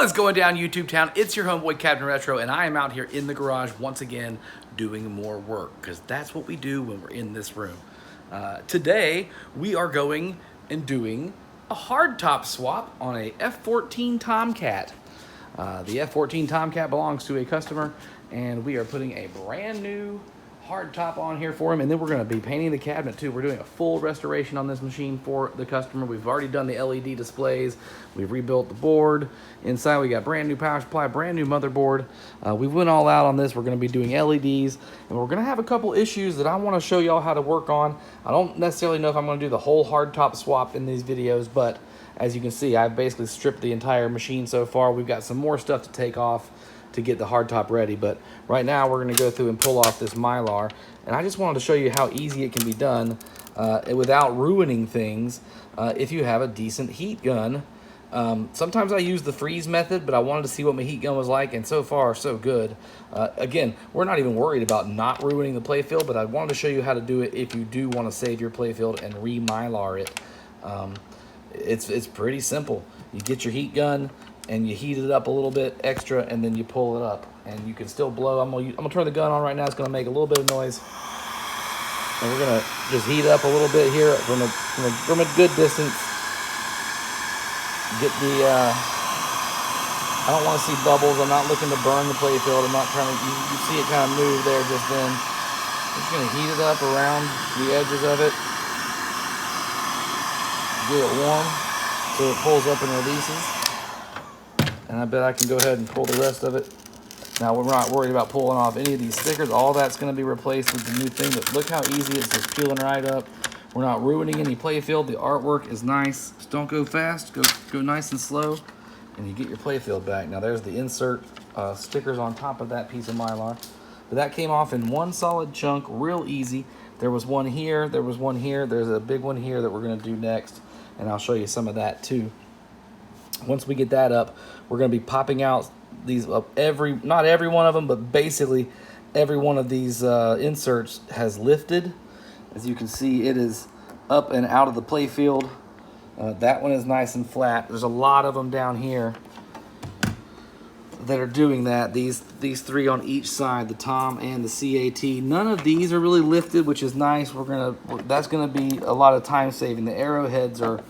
What is going down, YouTube town? It's your homeboy Captain Retro, and I am out here in the garage once again doing more work, because that's what we do when we're in this room. Today, we are going and doing a hardtop swap on a F-14 Tomcat. The F-14 Tomcat belongs to a customer, and we are putting a brand new hardtop on here for him, and then we're going to be painting the cabinet too. We're doing a full restoration on this machine for the customer. We've already done the LED displays. We've rebuilt the board. Inside we got brand new power supply, brand new motherboard. We went all out on this. We're going to be doing LEDs, and we're going to have a couple issues that I want to show y'all how to work on. I don't necessarily know if I'm going to do the whole hardtop swap in these videos, but as you can see, I've basically stripped the entire machine so far. We've got some more stuff to take off to get the hardtop ready, but right now we're going to go through and pull off this Mylar, and I just wanted to show you how easy it can be done without ruining things if you have a decent heat gun. Sometimes I use the freeze method, but I wanted to see what my heat gun was like, and so far so good. Again, we're not even worried about not ruining the playfield, but I wanted to show you how to do it if you do want to save your playfield and re-Mylar it. It's pretty simple. You get your heat gun and you heat it up a little bit extra, and then you pull it up, and you can still blow. I'm gonna turn the gun on right now. It's gonna make a little bit of noise, and we're gonna just heat it up a little bit here from a good distance. Get the I don't want to see bubbles. I'm not looking to burn the playfield. I'm not trying to. You see it kind of move there just then. I'm just gonna heat it up around the edges of it. Get it warm so it pulls up and releases. And I bet I can go ahead and pull the rest of it. Now, we're not worried about pulling off any of these stickers. All that's going to be replaced with the new thing. But look how easy it's just peeling right up. We're not ruining any playfield. The artwork is nice. Just don't go fast. Go nice and slow, and you get your playfield back. Now, there's the insert stickers on top of that piece of Mylar. But that came off in one solid chunk, real easy. There was one here. There was one here. There's a big one here that we're going to do next, and I'll show you some of that too. Once we get that up, we're going to be popping out these not every one of them, but basically every one of these inserts has lifted. As you can see, it is up and out of the playfield. That one is nice and flat. There's a lot of them down here that are doing that. These three on each side, the Tom and the CAT. None of these are really lifted, which is nice. That's gonna be a lot of time saving. The arrowheads are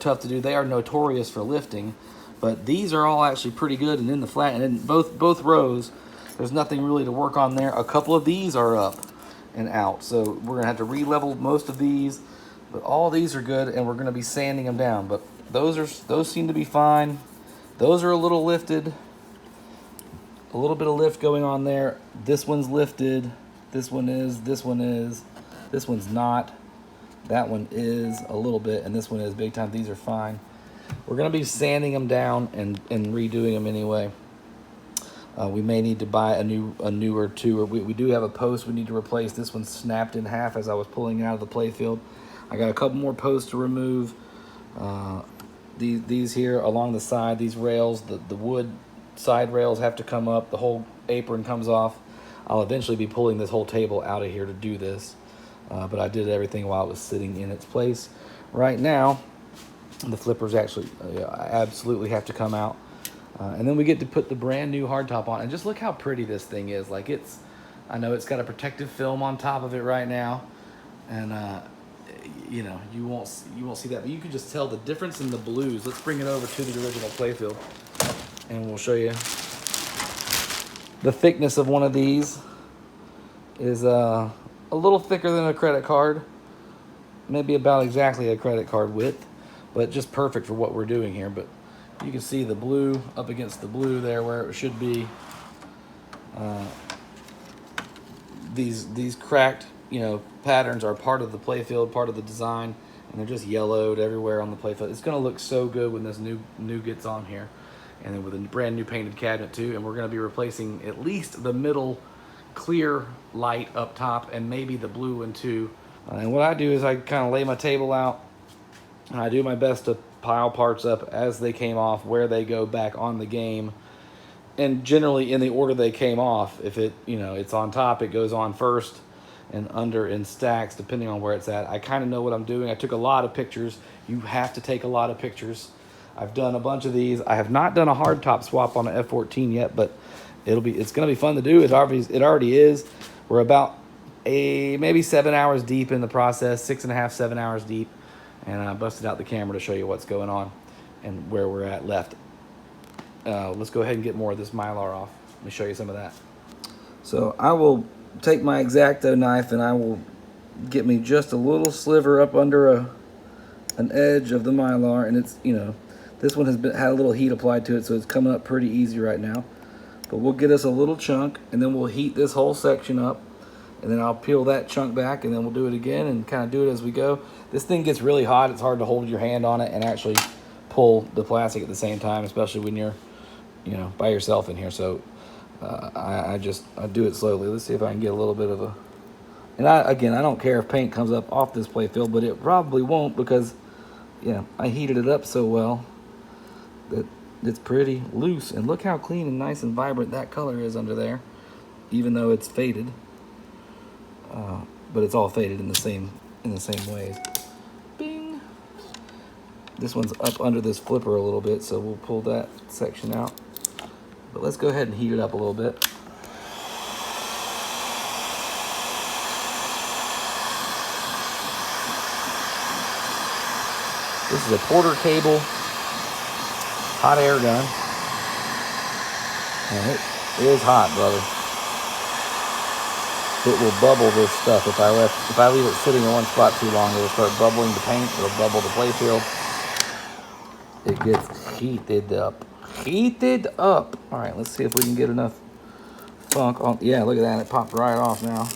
tough to do. They are notorious for lifting, but these are all actually pretty good and in the flat. And in both rows, there's nothing really to work on there. A couple of these are up and out, so we're gonna have to re-level most of these, but all these are good, and we're gonna be sanding them down. But those seem to be fine. Those are a little lifted, a little bit of lift going on there. This one's lifted. This one is. This one's not. That one is a little bit, and this one is big time. These are fine. We're going to be sanding them down and redoing them anyway. We may need to buy a newer two. Or we do have a post we need to replace. This one snapped in half as I was pulling out of the playfield. I got a couple more posts to remove. These here along the side, these rails, the wood side rails have to come up. The whole apron comes off. I'll eventually be pulling this whole table out of here to do this. But I did everything while it was sitting in its place. Right now, the flippers actually absolutely have to come out. And then we get to put the brand new hardtop on. And just look how pretty this thing is. Like, I know it's got a protective film on top of it right now. And, you know, you won't see that. But you can just tell the difference in the blues. Let's bring it over to the original playfield, and we'll show you. The thickness of one of these is a little thicker than a credit card, maybe about exactly a credit card width, but just perfect for what we're doing here. But you can see the blue up against the blue there where it should be. These cracked, patterns are part of the playfield, part of the design, and they're just yellowed everywhere on the playfield. It's going to look so good when this new gets on here, and then with a brand new painted cabinet too. And we're going to be replacing at least the middle clear light up top, and maybe the blue one too. And what I do is I kind of lay my table out, and I do my best to pile parts up as they came off, where they go back on the game, and generally in the order they came off. If it's on top, it goes on first, and under in stacks, depending on where it's at. I kind of know what I'm doing. I took a lot of pictures. You have to take a lot of pictures. I've done a bunch of these. I have not done a hardtop swap on an F-14 yet, but it's going to be fun to do. It already is. We're about maybe 7 hours deep in the process, 6.5, 7 hours deep, and I busted out the camera to show you what's going on and where we're at left. Let's go ahead and get more of this Mylar off. Let me show you some of that. So I will take my X-Acto knife and I will get me just a little sliver up under an edge of the Mylar, and it's, you know, this one has had a little heat applied to it, so it's coming up pretty easy right now. But we'll get us a little chunk, and then we'll heat this whole section up, and then I'll peel that chunk back, and then we'll do it again and kind of do it as we go. This thing gets really hot. It's hard to hold your hand on it and actually pull the plastic at the same time, especially when you're, you know, by yourself in here. So I do it slowly. Let's see if I can get a little bit of a, and again, I don't care if paint comes up off this playfield, but it probably won't, because, yeah, I heated it up so well that it's pretty loose. And look how clean and nice and vibrant that color is under there, even though it's faded. But it's all faded in the same ways. Bing. This one's up under this flipper a little bit, so we'll pull that section out. But let's go ahead and heat it up a little bit. This is a Porter cable hot air gun. And it is hot, brother. It will bubble this stuff. If I leave it sitting in one spot too long, it'll start bubbling the paint. It'll bubble the playfield. It gets heated up. Heated up. All right, let's see if we can get enough funk on. Yeah, look at that. It popped right off now.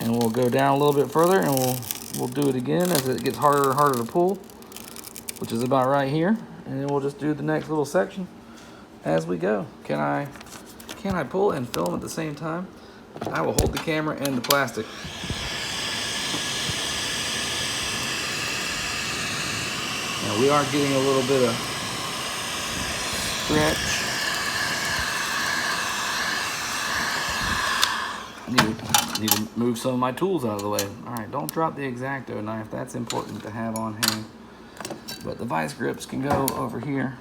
And we'll go down a little bit further, and we'll do it again as it gets harder and harder to pull, which is about right here. And then we'll just do the next little section as we go. Can I pull and film at the same time? I will hold the camera and the plastic. Now we are getting a little bit of stretch. I need to move some of my tools out of the way. All right, don't drop the X-Acto knife. That's important to have on hand. But the vice grips can go over here.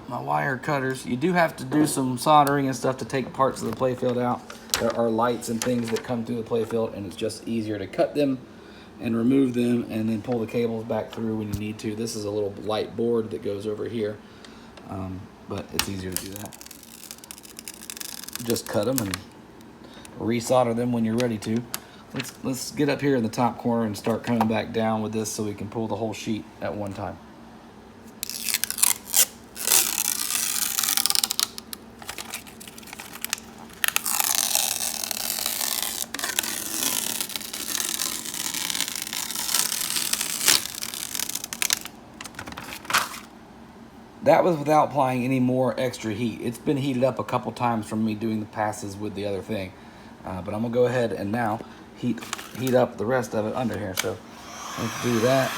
My wire cutters. You do have to do some soldering and stuff to take parts of the playfield out. There are lights and things that come through the playfield, and it's just easier to cut them and remove them and then pull the cables back through when you need to. This is a little light board that goes over here, but it's easier to do that. Just cut them and resolder them when you're ready to. Let's get up here in the top corner and start coming back down with this so we can pull the whole sheet at one time. That was without applying any more extra heat. It's been heated up a couple times from me doing the passes with the other thing. But I'm gonna go ahead and now heat up the rest of it under here. So let's do that.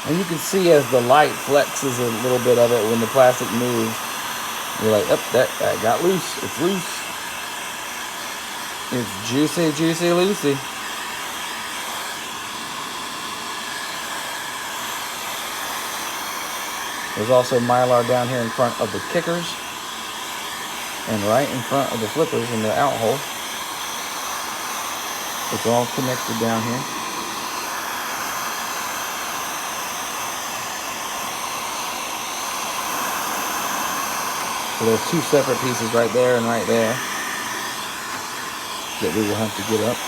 And you can see as the light flexes a little bit of it when the plastic moves. You're like, oh, that got loose. It's loose. It's juicy, juicy, loosey. There's also Mylar down here in front of the kickers and right in front of the flippers in the out hole. It's all connected down here. So there's two separate pieces right there and right there that we will have to get up.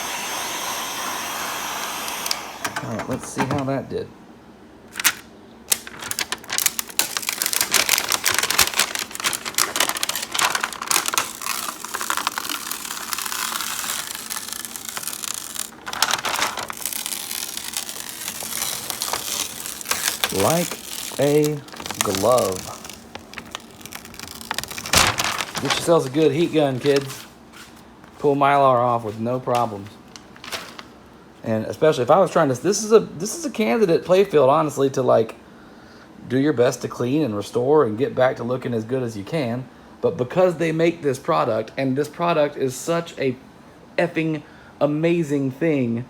All right, let's see how that did. Like a glove. Get yourselves a good heat gun, kids. Pull Mylar off with no problems. And especially if I was trying to, this is a candidate playfield, honestly, to like do your best to clean and restore and get back to looking as good as you can. But because they make this product, and this product is such a effing amazing thing,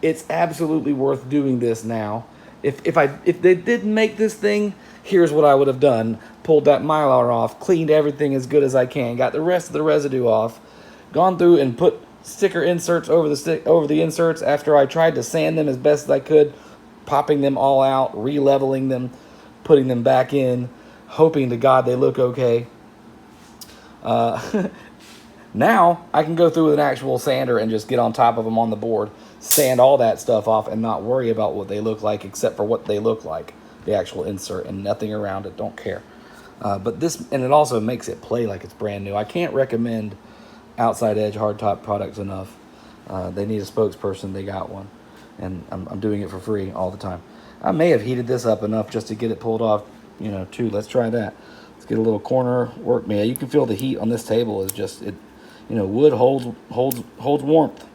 it's absolutely worth doing this now. If they didn't make this thing, here's what I would have done. Pulled that Mylar off, cleaned everything as good as I can, got the rest of the residue off, gone through and put sticker inserts over the inserts after I tried to sand them as best as I could, popping them all out, re-leveling them, putting them back in, hoping to God they look okay. Now I can go through with an actual sander and just get on top of them on the board, sand all that stuff off, and not worry about what they look like except for what they look like, the actual insert, and nothing around it. Don't care. But this, and it also makes it play like it's brand new. I can't recommend Outside Edge Hardtop products enough. They need a spokesperson. They got one, and I'm doing it for free all the time. I may have heated this up enough just to get it pulled off, too. Let's try that. Let's get a little corner work. Man, you can feel the heat on this table. Is just it. Wood holds warmth,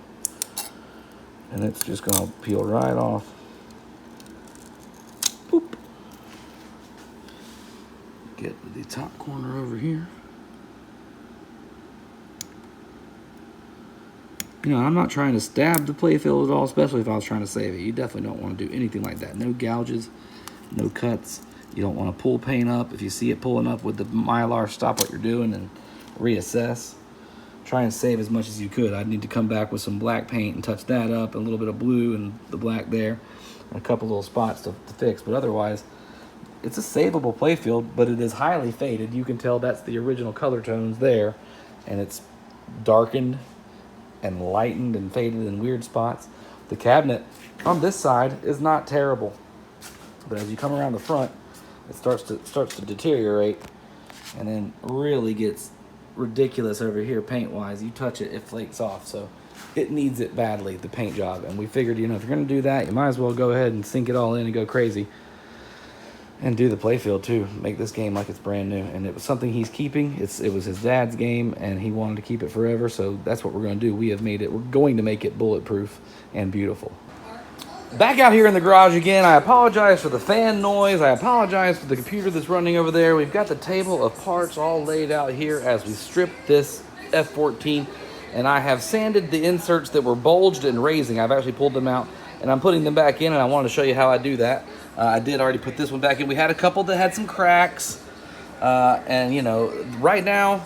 and it's just gonna peel right off. Boop. Get the top corner over here. I'm not trying to stab the playfield at all, especially if I was trying to save it. You definitely don't want to do anything like that. No gouges, no cuts. You don't want to pull paint up. If you see it pulling up with the Mylar, stop what you're doing and reassess. Try and save as much as you could. I'd need to come back with some black paint and touch that up, and a little bit of blue and the black there, and a couple little spots to fix. But otherwise, it's a savable playfield, but it is highly faded. You can tell that's the original color tones there, and it's darkened and lightened and faded in weird spots. The cabinet on this side is not terrible, but as you come around the front, it starts to deteriorate, and then really gets ridiculous over here paint wise. You touch it, it flakes off, so it needs it badly, the paint job. And we figured, if you're gonna do that, you might as well go ahead and sink it all in and go crazy and do the playfield too. Make this game like it's brand new. And it was something he's keeping. It was his dad's game, and he wanted to keep it forever, so that's what we're going to do. We're going to make it bulletproof and beautiful. Back out here in the garage again. I apologize for the fan noise. I apologize for the computer that's running over there. We've got the table of parts all laid out here as we strip this F-14, and I have sanded the inserts that were bulged and raising. I've actually pulled them out, and I'm putting them back in, and I wanted to show you how I do that. I did already put this one back in. We had a couple that had some cracks, and right now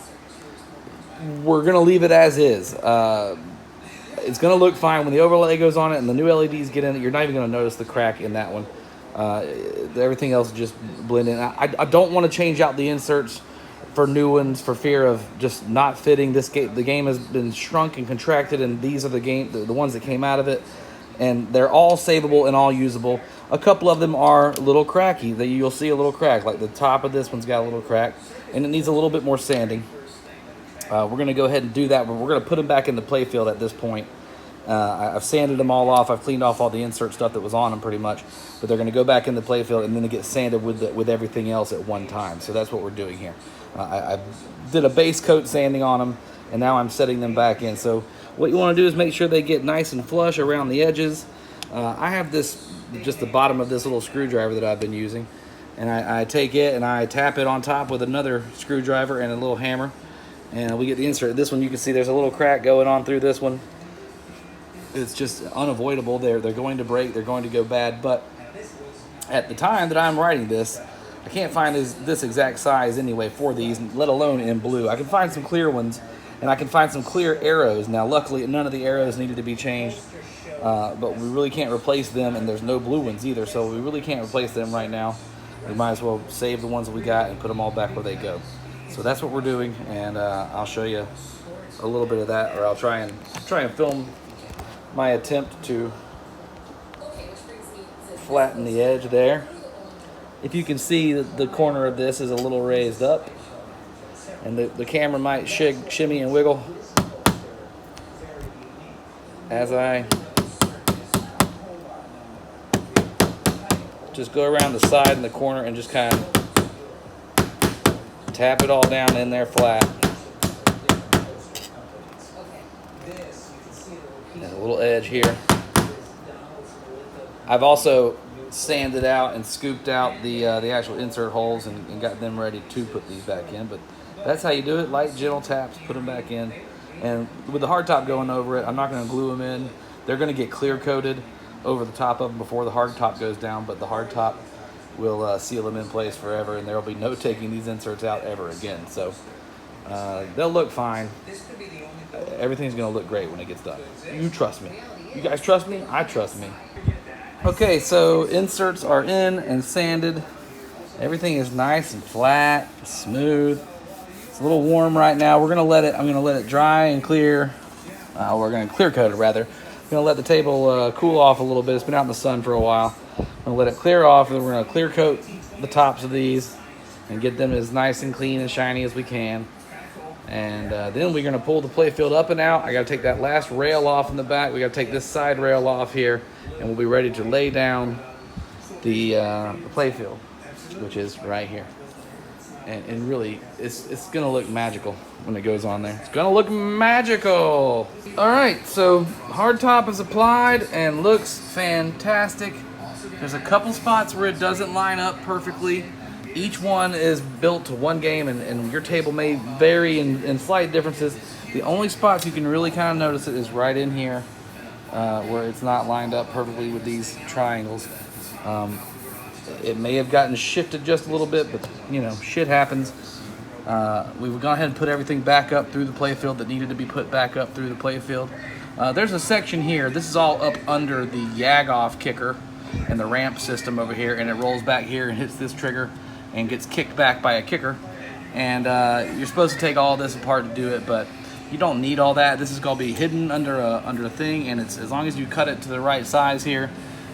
we're gonna leave it as is. It's gonna look fine when the overlay goes on it and the new LEDs get in it. You're not even gonna notice the crack in that one. Everything else just blend in. I don't want to change out the inserts for new ones for fear of just not fitting. The game has been shrunk and contracted, and these are the ones that came out of it, and they're all savable and all usable. A couple of them are a little cracky. That you'll see a little crack, like the top of this one's got a little crack, and it needs a little bit more sanding. We're going to go ahead and do that, but we're going to put them back in the playfield at this point. I've sanded them all off. I've cleaned off all the insert stuff that was on them pretty much, but they're going to go back in the playfield and then they get sanded with everything else at one time. So that's what we're doing here. I did a base coat sanding on them, and now I'm setting them back in. So what you want to do is make sure they get nice and flush around the edges. I have just the bottom of this little screwdriver that I've been using, and I take it and I tap it on top with another screwdriver and a little hammer, and we get the insert. This one, you can see there's a little crack going on through this one. It's just unavoidable. They're going to break. They're going to go bad. But at the time that I'm writing this, I can't find this exact size anyway for these, let alone in blue. I can find some clear ones, and I can find some clear arrows. Now, luckily, none of the arrows needed to be changed, but we really can't replace them, and there's no blue ones either, so we really can't replace them right now. We might as well save the ones that we got and put them all back where they go. So that's what we're doing, and I'll show you a little bit of that, or I'll try and film my attempt to flatten the edge there. If you can see, the corner of this is a little raised up, and the camera might shimmy and wiggle as I just go around the side and the corner and just kind of tap it all down in there flat. And a little edge here. I've also sanded out and scooped out the actual insert holes and got them ready to put these back in, but That's how you do it. Light, gentle taps, put them back in. And with the hardtop going over it, I'm not going to glue them in. They're going to get clear coated over the top of them before the hardtop goes down, but the hardtop will seal them in place forever, and there will be no taking these inserts out ever again. So they'll look fine. Everything's going to look great when it gets done. You trust me. You guys trust me? I trust me. Okay, so inserts are in and sanded. Everything is nice and flat, smooth. It's a little warm right now. I'm gonna let it dry and clear. We're gonna clear coat it rather. I'm gonna let the table cool off a little bit. It's been out in the sun for a while. I'm gonna let it clear off, and then we're gonna clear coat the tops of these and get them as nice and clean and shiny as we can. And then we're gonna pull the playfield up and out. I gotta take that last rail off in the back. We gotta take this side rail off here, and we'll be ready to lay down the playfield, which is right here. And really, it's gonna look magical when it goes on there. It's gonna look magical. All right, so hardtop is applied and looks fantastic. There's a couple spots where it doesn't line up perfectly. Each one is built to one game, and your table may vary in slight differences. The only spots you can really kind of notice it is right in here, where it's not lined up perfectly with these triangles. It may have gotten shifted just a little bit, but you know, shit happens. We've gone ahead and put everything back up through the playfield that needed to be put back up through the playfield. There's a section here. This is all up under the YAG-off kicker and the ramp system over here, and it rolls back here and hits this trigger and gets kicked back by a kicker. And you're supposed to take all this apart to do it, but you don't need all that. This is going to be hidden under a thing, and it's as long as you cut it to the right size here,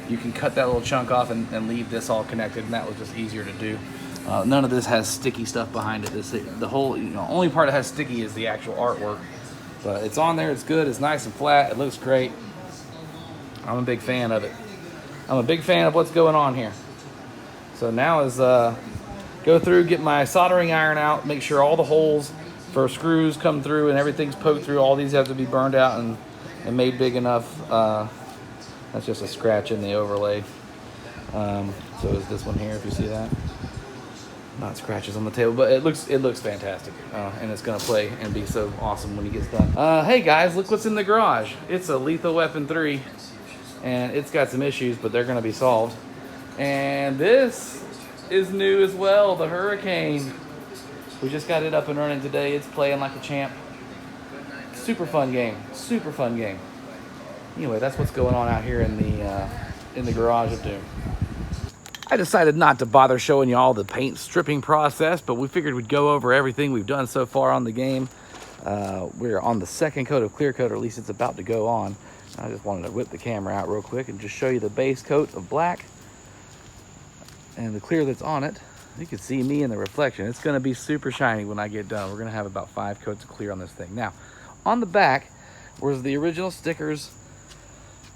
you can cut that little chunk off and leave this all connected, and that was just easier to do. None of this has sticky stuff behind it. The whole, only part that has sticky is the actual artwork. But it's on there, it's good, it's nice and flat, it looks great. I'm a big fan of it. I'm a big fan of what's going on here. So now is go through, get my soldering iron out, make sure all the holes for screws come through and everything's poked through. All these have to be burned out and made big enough. That's just a scratch in the overlay. So is this one here, if you see that. Not scratches on the table, but it looks fantastic. And it's gonna play and be so awesome when it gets done. Hey guys, look what's in the garage. It's a Lethal Weapon 3, and it's got some issues, but they're gonna be solved. And this is new as well, the Hurricane. We just got it up and running today. It's playing like a champ. Super fun game, super fun game. Anyway, that's what's going on out here in the garage of Doom. I decided not to bother showing you all the paint stripping process, but we figured we'd go over everything we've done so far on the game. We're on the second coat of clear coat, or at least it's about to go on. I just wanted to whip the camera out real quick and just show you the base coat of black and the clear that's on it. You can see me in the reflection. It's going to be super shiny when I get done. We're going to have about 5 coats of clear on this thing. Now, on the back was the original stickers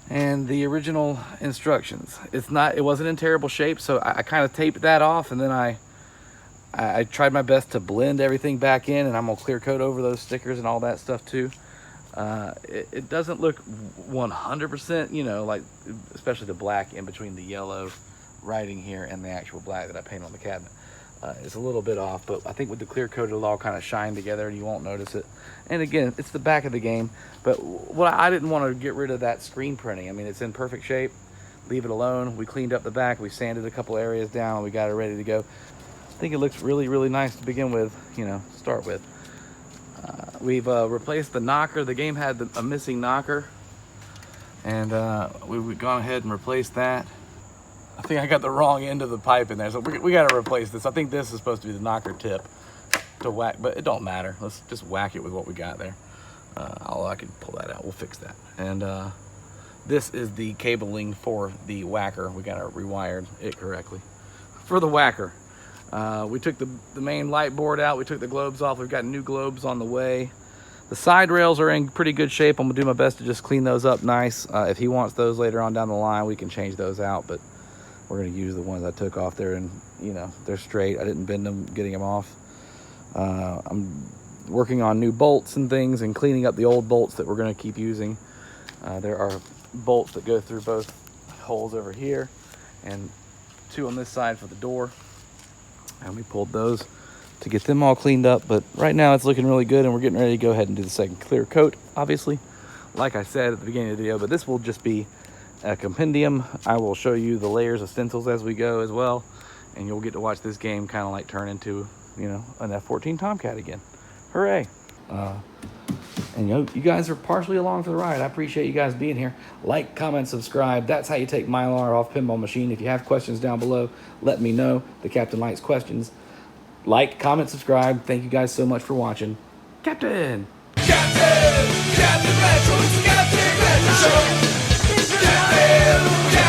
and the original instructions. It wasn't in terrible shape, so I kind of taped that off, and then I tried my best to blend everything back in, and I'm gonna clear coat over those stickers and all that stuff too. It doesn't look 100%, like, especially the black in between the yellow writing here and the actual black that I painted on the cabinet. It's a little bit off, but I think with the clear coat it'll all kind of shine together and you won't notice it. And again, it's the back of the game, but what I didn't want to get rid of that screen printing. I mean, it's in perfect shape. Leave it alone. We cleaned up the back. We sanded a couple areas down. We got it ready to go. I think it looks really, really nice to begin with, to start with. We've replaced the knocker. The game had a missing knocker, and we've gone ahead and replaced that. I think I got the wrong end of the pipe in there, so we got to replace this. I think this is supposed to be the knocker tip to whack, but it don't matter. Let's just whack it with what we got there. I can pull that out. We'll fix that. And this is the cabling for the whacker. We got to rewired it correctly for the whacker. We took the main light board out. We took the globes off. We've got new globes on the way. The side rails are in pretty good shape. I'm gonna do my best to just clean those up nice. If he wants those later on down the line, we can change those out, but we're gonna use the ones I took off there, and they're straight. I didn't bend them getting them off. I'm working on new bolts and things and cleaning up the old bolts that we're gonna keep using. There are bolts that go through both holes over here and 2 on this side for the door, and we pulled those to get them all cleaned up. But right now it's looking really good, and we're getting ready to go ahead and do the second clear coat, obviously, like I said at the beginning of the video. But this will just be a compendium. I will show you the layers of stencils as we go as well, and you'll get to watch this game kind of like turn into, you know, an F-14 Tomcat again. Hooray. And you guys are partially along for the ride. I appreciate you guys being here. Like, comment, subscribe. That's how you take Mylar off Pinball Machine. If you have questions down below, let me know. The Captain likes questions. Like, comment, subscribe. Thank you guys so much for watching. Captain! Captain Retro, it's the Captain Retro Show. Captain